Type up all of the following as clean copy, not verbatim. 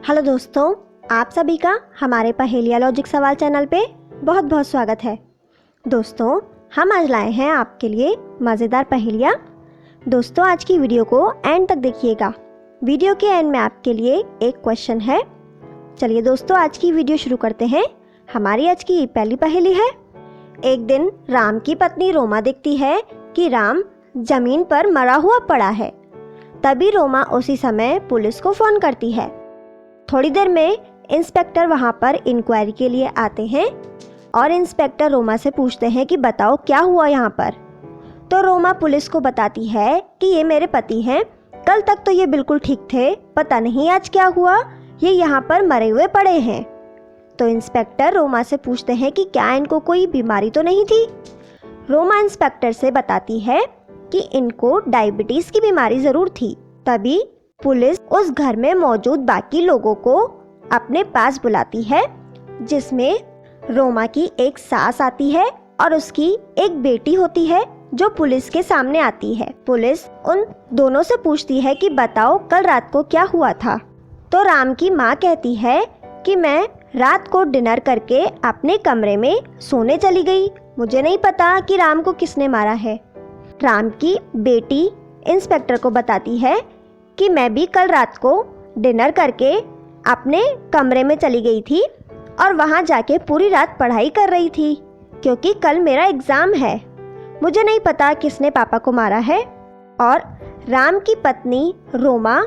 Hello दोस्तों, आप सभी का हमारे पहेलिया लॉजिक सवाल चैनल पे बहुत बहुत स्वागत है। दोस्तों, हम आज लाए हैं आपके लिए मज़ेदार पहेलियाँ। दोस्तों, आज की वीडियो को एंड तक देखिएगा। वीडियो के एंड में आपके लिए एक क्वेश्चन है। चलिए दोस्तों, आज की वीडियो शुरू करते हैं। हमारी आज की पहली पहेली है। एक दिन राम की पत्नी रोमा देखती है कि राम जमीन पर मरा हुआ पड़ा है। तभी रोमा उसी समय पुलिस को फ़ोन करती है। थोड़ी देर में इंस्पेक्टर वहां पर इंक्वायरी के लिए आते हैं और इंस्पेक्टर रोमा से पूछते हैं कि बताओ क्या हुआ यहाँ पर। तो रोमा पुलिस को बताती है कि ये मेरे पति हैं, कल तक तो ये बिल्कुल ठीक थे, पता नहीं आज क्या हुआ, ये यहाँ पर मरे हुए पड़े हैं। तो इंस्पेक्टर रोमा से पूछते हैं कि क्या इनको कोई बीमारी तो नहीं थी। रोमा इंस्पेक्टर से बताती है कि इनको डायबिटीज़ की बीमारी ज़रूर थी। तभी पुलिस उस घर में मौजूद बाकी लोगों को अपने पास बुलाती है, जिसमें रोमा की एक सास आती है और उसकी एक बेटी होती है जो पुलिस के सामने आती है। पुलिस उन दोनों से पूछती है कि बताओ कल रात को क्या हुआ था। तो राम की माँ कहती है कि मैं रात को डिनर करके अपने कमरे में सोने चली गई, मुझे नहीं पता कि राम को किसने मारा है। राम की बेटी इंस्पेक्टर को बताती है कि मैं भी कल रात को डिनर करके अपने कमरे में चली गई थी और वहाँ जाके पूरी रात पढ़ाई कर रही थी, क्योंकि कल मेरा एग्ज़ाम है, मुझे नहीं पता किसने पापा को मारा है। और राम की पत्नी रोमा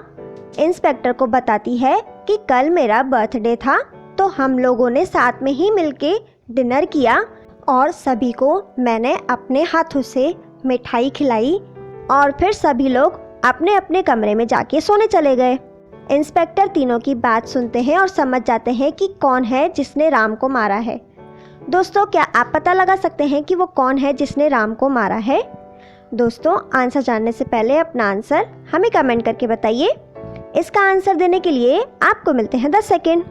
इंस्पेक्टर को बताती है कि कल मेरा बर्थडे था, तो हम लोगों ने साथ में ही मिलके डिनर किया और सभी को मैंने अपने हाथों से मिठाई खिलाई और फिर सभी लोग अपने अपने कमरे में जाके सोने चले गए। इंस्पेक्टर तीनों की बात सुनते हैं और समझ जाते हैं कि कौन है जिसने राम को मारा है। दोस्तों, क्या आप पता लगा सकते हैं कि वो कौन है जिसने राम को मारा है? दोस्तों, आंसर जानने से पहले अपना आंसर हमें कमेंट करके बताइए। इसका आंसर देने के लिए आपको मिलते हैं 10 सेकेंड।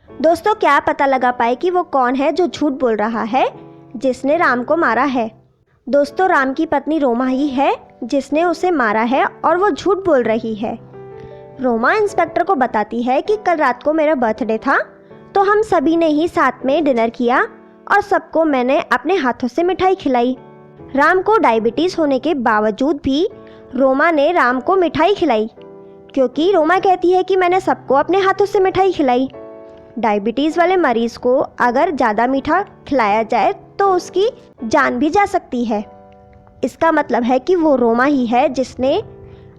दोस्तों, क्या आप पता लगा पाए कि वो कौन है जो झूठ बोल रहा है जिसने राम को मारा है? दोस्तों, राम की पत्नी रोमा ही है जिसने उसे मारा है और वो झूठ बोल रही है। रोमा इंस्पेक्टर को बताती है कि कल रात को मेरा बर्थडे था, तो हम सभी ने ही साथ में डिनर किया और सबको मैंने अपने हाथों से मिठाई खिलाई। राम को डायबिटीज़ होने के बावजूद भी रोमा ने राम को मिठाई खिलाई, क्योंकि रोमा कहती है कि मैंने सबको अपने हाथों से मिठाई खिलाई। डायबिटीज़ वाले मरीज़ को अगर ज़्यादा मीठा खिलाया जाए तो उसकी जान भी जा सकती है। इसका मतलब है कि वो रोमा ही है जिसने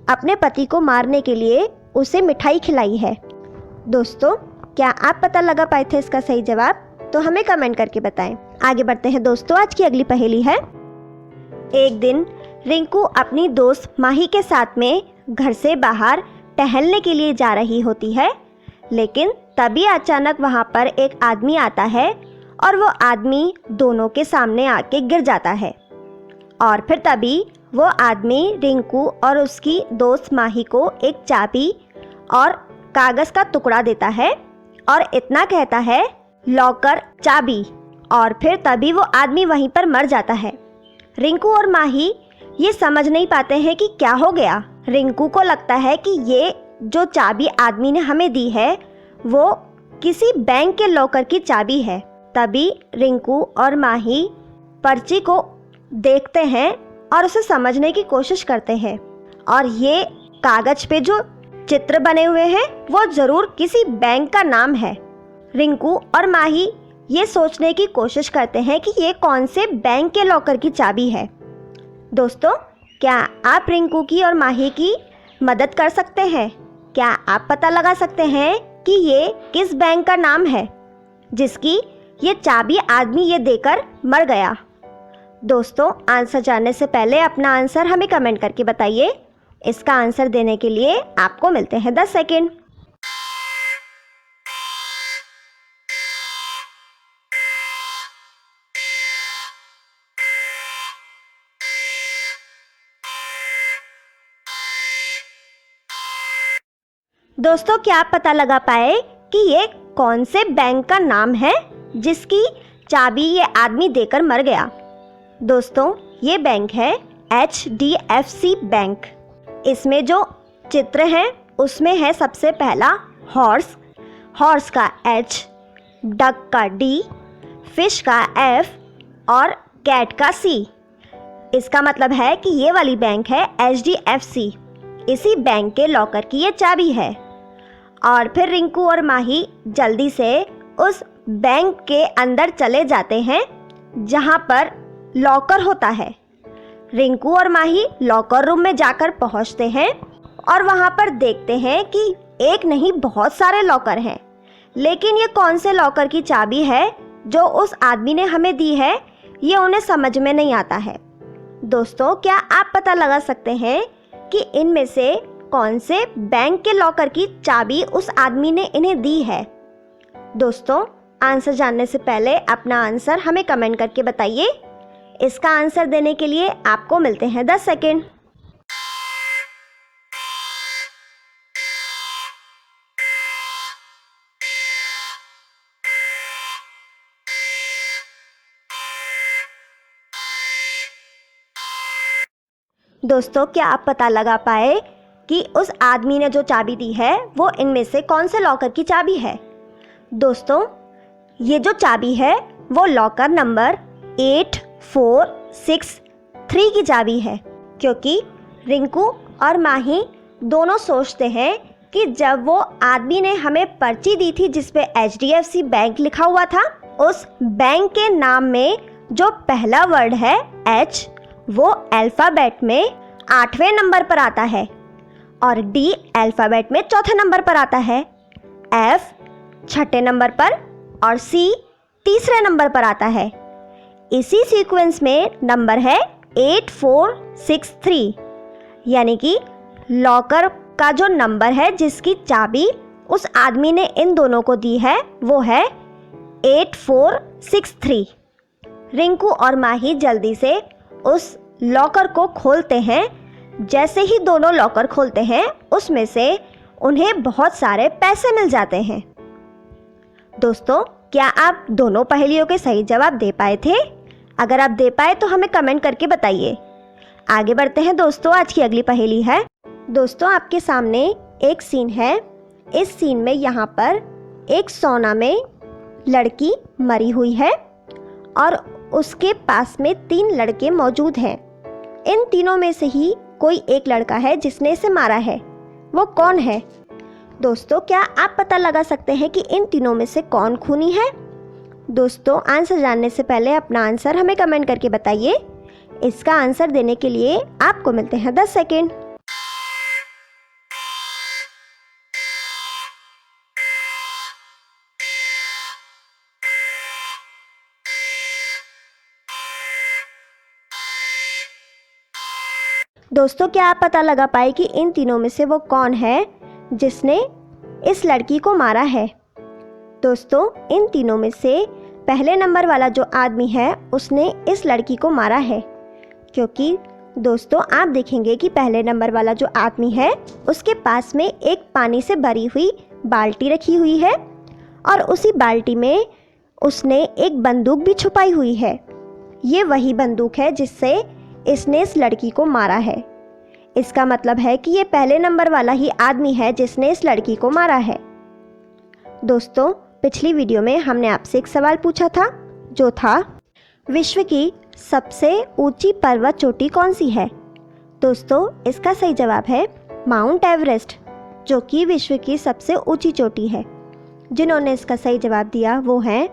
अपने पति को मारने के लिए उसे मिठाई खिलाई है। दोस्तों, क्या आप पता लगा पाए थे इसका सही जवाब? तो हमें कमेंट करके बताएं। आगे बढ़ते हैं दोस्तों, आज की अगली पहेली है। एक दिन रिंकू अपनी दोस्त माही के साथ में घर से बाहर टहलने के लिए जा रही होती है, लेकिन तभी अचानक वहाँ पर एक आदमी आता है और वो आदमी दोनों के सामने आके गिर जाता है। और फिर तभी वो आदमी रिंकू और उसकी दोस्त माही को एक चाबी और कागज़ का टुकड़ा देता है और इतना कहता है, लॉकर चाबी। और फिर तभी वो आदमी वहीं पर मर जाता है। रिंकू और माही ये समझ नहीं पाते हैं कि क्या हो गया। रिंकू को लगता है कि ये जो चाबी आदमी ने हमें दी है वो किसी बैंक के लॉकर की चाबी है। तभी रिंकू और माही पर्ची को देखते हैं और उसे समझने की कोशिश करते हैं, और ये कागज पे जो चित्र बने हुए हैं वो ज़रूर किसी बैंक का नाम है। रिंकू और माही ये सोचने की कोशिश करते हैं कि ये कौन से बैंक के लॉकर की चाबी है। दोस्तों, क्या आप रिंकू की और माही की मदद कर सकते हैं? क्या आप पता लगा सकते हैं कि ये किस बैंक का नाम है जिसकी ये चाबी आदमी ये देकर मर गया? दोस्तों, आंसर जानने से पहले अपना आंसर हमें कमेंट करके बताइए। इसका आंसर देने के लिए आपको मिलते हैं 10 सेकेंड। दोस्तों, क्या आप पता लगा पाए कि ये कौन से बैंक का नाम है जिसकी चाबी ये आदमी देकर मर गया। दोस्तों, ये बैंक है HDFC बैंक। इसमें जो चित्र है उसमें है सबसे पहला हॉर्स का H, डक का D, फिश का F और कैट का C। इसका मतलब है कि ये वाली बैंक है HDFC। इसी बैंक के लॉकर की ये चाबी है। और फिर रिंकू और माही जल्दी से उस बैंक के अंदर चले जाते हैं जहाँ पर लॉकर होता है। रिंकू और माही लॉकर रूम में जाकर पहुँचते हैं और वहाँ पर देखते हैं कि एक नहीं बहुत सारे लॉकर हैं, लेकिन ये कौन से लॉकर की चाबी है जो उस आदमी ने हमें दी है ये उन्हें समझ में नहीं आता है। दोस्तों, क्या आप पता लगा सकते हैं कि इनमें से कौन से बैंक के लॉकर की चाबी उस आदमी ने इन्हें दी है? दोस्तों, आंसर जानने से पहले अपना आंसर हमें कमेंट करके बताइए। इसका आंसर देने के लिए आपको मिलते हैं 10 सेकेंड। दोस्तों, क्या आप पता लगा पाए कि उस आदमी ने जो चाबी दी है वो इनमें से कौन से लॉकर की चाबी है? दोस्तों, ये जो चाबी है वो लॉकर नंबर 8463 की चाबी है, क्योंकि रिंकू और माही दोनों सोचते हैं कि जब वो आदमी ने हमें पर्ची दी थी जिस पे HDFC बैंक लिखा हुआ था, उस बैंक के नाम में जो पहला वर्ड है H वो अल्फ़ाबेट में 8वें नंबर पर आता है और D अल्फ़ाबेट में चौथे नंबर पर आता है, F छठे नंबर पर और C तीसरे नंबर पर आता है। इसी सीक्वेंस में नंबर है 8463, यानी कि लॉकर का जो नंबर है जिसकी चाबी उस आदमी ने इन दोनों को दी है वो है 8463। रिंकू और माही जल्दी से उस लॉकर को खोलते हैं। जैसे ही दोनों लॉकर खोलते हैं उसमें से उन्हें बहुत सारे पैसे मिल जाते हैं। दोस्तों, क्या आप दोनों पहेलियों के सही जवाब दे पाए थे? अगर आप दे पाए तो हमें कमेंट करके बताइए। आगे बढ़ते हैं दोस्तों, आज की अगली पहेली है। दोस्तों, आपके सामने एक सीन है। इस सीन में यहाँ पर एक सौना में लड़की मरी हुई है और उसके पास में 3 लड़के मौजूद हैं। इन तीनों में से ही कोई एक लड़का है जिसने इसे मारा है। वो कौन है? दोस्तों, क्या आप पता लगा सकते हैं कि इन तीनों में से कौन खूनी है? दोस्तों, आंसर जानने से पहले अपना आंसर हमें कमेंट करके बताइए। इसका आंसर देने के लिए आपको मिलते हैं 10 सेकेंड। दोस्तों, क्या आप पता लगा पाए कि इन तीनों में से वो कौन है जिसने इस लड़की को मारा है? दोस्तों, इन तीनों में से पहले नंबर वाला जो आदमी है उसने इस लड़की को मारा है, क्योंकि दोस्तों आप देखेंगे कि पहले नंबर वाला जो आदमी है उसके पास में एक पानी से भरी हुई बाल्टी रखी हुई है और उसी बाल्टी में उसने एक बंदूक भी छुपाई हुई है। ये वही बंदूक है जिससे इसने इस लड़की को मारा है। इसका मतलब है कि ये पहले नंबर वाला ही आदमी है जिसने इस लड़की को मारा है। दोस्तों, पिछली वीडियो में हमने आपसे एक सवाल पूछा था जो था विश्व की सबसे ऊंची पर्वत चोटी कौन सी है? दोस्तों, इसका सही जवाब है माउंट एवरेस्ट, जो कि विश्व की सबसे ऊंची चोटी है। जिन्होंने इसका सही जवाब दिया वो हैं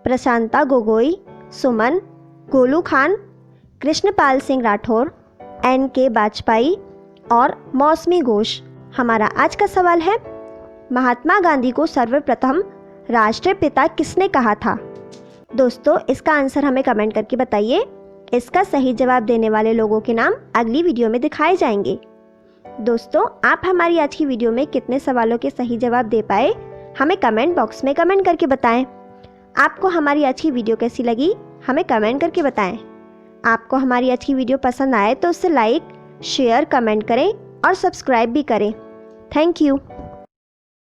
प्रशांता गोगोई, सुमन, गोलू खान, कृष्णपाल सिंह राठौर, NK वाजपेयी और मौसमी घोष। हमारा आज का सवाल है, महात्मा गांधी को सर्वप्रथम राष्ट्रीय पिता किसने कहा था? दोस्तों, इसका आंसर हमें कमेंट करके बताइए। इसका सही जवाब देने वाले लोगों के नाम अगली वीडियो में दिखाए जाएंगे। दोस्तों, आप हमारी आज की वीडियो में कितने सवालों के सही जवाब दे पाए हमें कमेंट बॉक्स में कमेंट करके बताएं। आपको हमारी आज की वीडियो कैसी लगी हमें कमेंट करके बताएं। आपको हमारी आज की वीडियो पसंद आए तो उसे लाइक, शेयर, कमेंट करें और सब्सक्राइब भी करें। Thank you.